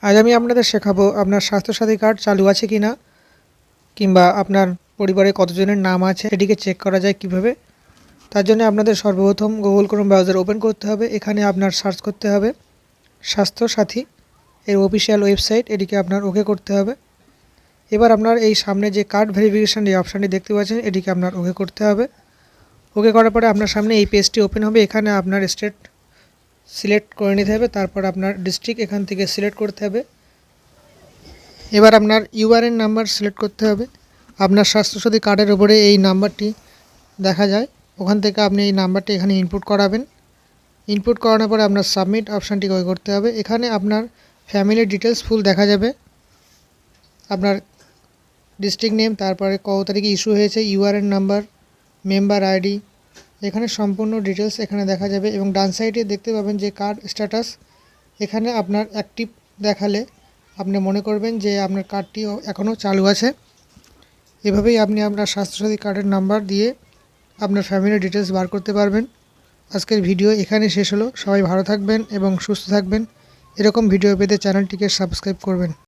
আজ আমি আপনাদের শেখাবো আপনার স্বাস্থ্যসাথী কার্ড চালু আছে কিনা কিংবা আপনার পরিবারে কতজনের নাম আছে এটিকে চেক করা যায় কিভাবে। তার জন্য আপনাদের সর্বপ্রথম গুগল ক্রোম ব্রাউজার ওপেন করতে হবে। এখানে আপনার সার্চ করতে হবে স্বাস্থ্যসাথী এর অফিসিয়াল ওয়েবসাইট, এটিকে আপনার ওকে করতে হবে। এবার আপনার এই সামনে যে কার্ড ভেরিফিকেশন এই অপশানটি দেখতে পাচ্ছেন, এটিকে আপনার ওকে করতে হবে। ওকে করার পরে আপনার সামনে এই পেজটি ওপেন হবে। এখানে আপনার স্টেট সিলেক্ট করে নিতে হবে, তারপর আপনার ডিস্ট্রিক্ট এখান থেকে সিলেক্ট করতে হবে। এবার আপনার ইউআরএন নাম্বার সিলেক্ট করতে হবে। আপনার স্বাস্থ্যসাথী কার্ডের উপরে এই নাম্বারটি দেখা যায়, ওখান থেকে আপনি এই নাম্বারটি এখানে ইনপুট করাবেন। ইনপুট করানোর পরে আপনার সাবমিট অপশানটি করতে হবে। এখানে আপনার ফ্যামিলি ডিটেলস ফুল দেখা যাবে, আপনার ডিস্ট্রিক্ট নেম, তারপরে কত তারিখে ইস্যু হয়েছে, ইউআরএন নাম্বার, মেম্বার আইডি, এখানে সম্পূর্ণ ডিটেলস এখানে দেখা যাবে। এবং ডান সাইডে দেখতে পাবেন যে কার্ড স্ট্যাটাস, এখানে আপনার অ্যাক্টিভ দেখালে আপনি মনে করবেন যে আপনার কার্ডটি এখনও চালু আছে। এভাবেই আপনি আপনার স্বাস্থ্যসাথী কার্ডের নাম্বার দিয়ে আপনার ফ্যামিলি ডিটেলস বার করতে পারবেন। আজকের ভিডিও এখানে শেষ হলো। সবাই ভালো থাকবেন এবং সুস্থ থাকবেন। এরকম ভিডিও পেতে চ্যানেলটিকে সাবস্ক্রাইব করবেন।